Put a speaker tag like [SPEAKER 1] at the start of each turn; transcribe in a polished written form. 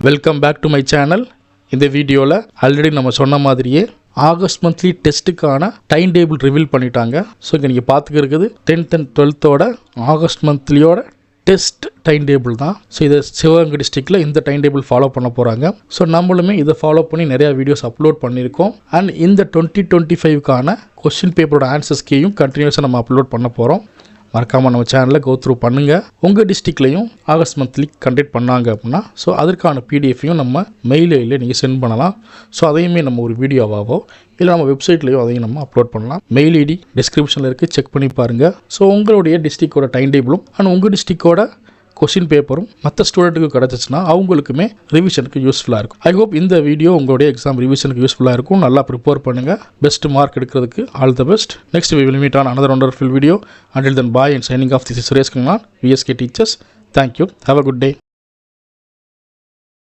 [SPEAKER 1] Welcome back to my channel. இந்த வீடியோவில் already நம்ம சொன்ன மாதிரியே ஆகஸ்ட் மந்த்லி டெஸ்ட்டுக்கான டைம் டேபிள் ரிவீல் பண்ணிட்டாங்க. ஸோ இங்கே நீங்கள் பார்த்துக்கிறது 10th and 12th ஆகஸ்ட் மந்த்லியோட டெஸ்ட் டைம் டேபிள் தான். ஸோ இதை சிவகங்கை டிஸ்ட்ரிக்டில் இந்த டைம் டேபிள் ஃபாலோ பண்ண போகிறாங்க. ஸோ நம்மளுமே இதை ஃபாலோ பண்ணி நிறையா வீடியோஸ் அப்லோட் பண்ணியிருக்கோம். அண்ட் இந்த 2025க்கான கொஸ்டின் பேப்பரோட ஆன்சர்ஸ் கீயும் கண்டினியூஸாக நம்ம அப்லோட் பண்ண போகிறோம். மறக்காமல் நம்ம சேனலில் கோ த்ரூ பண்ணுங்கள். உங்கள் டிஸ்ட்ரிக்ட்லையும் ஆகஸ்ட் மந்த்லி கண்டக்ட் பண்ணாங்க அப்படின்னா ஸோ அதற்கான பிடிஎஃப்பையும் நம்ம மெயிலில் நீங்கள் சென்ட் பண்ணலாம். ஸோ அதையுமே நம்ம ஒரு வீடியோவாகவோ இல்லை நம்ம வெப்சைட்லேயோ அதையும் நம்ம அப்லோட் பண்ணலாம். மெயில் ஐடி டிஸ்கிரிப்ஷனில் இருக்குது, செக் பண்ணி பாருங்கள். ஸோ உங்களுடைய டிஸ்ட்ரிக்டோட டைம் டேபிளும் அண்ட் உங்கள் டிஸ்ட்ரிக்டோட கொஸ்டின் பேப்பரும் மற்ற ஸ்டூடெண்ட்டுக்கு கிடச்சிச்சுன்னா அவங்களுக்குமே ரிவிஷனுக்கு யூஸ்ஃபுல்லாக இருக்கும். ஐ ஹோப் இந்த வீடியோ உங்களுடைய எக்ஸாம் ரிவிஷனுக்கு யூஸ்ஃபுல்லாக இருக்கும். நல்லா ப்ரிப்பேர் பண்ணுங்கள். பெஸ்ட் மார்க் எடுக்கிறதுக்கு all the best. Next we will meet on another wonderful video. Until then, bye and signing off. This is Suresh Kangan, VSK Teachers. Thank you. Have a good day.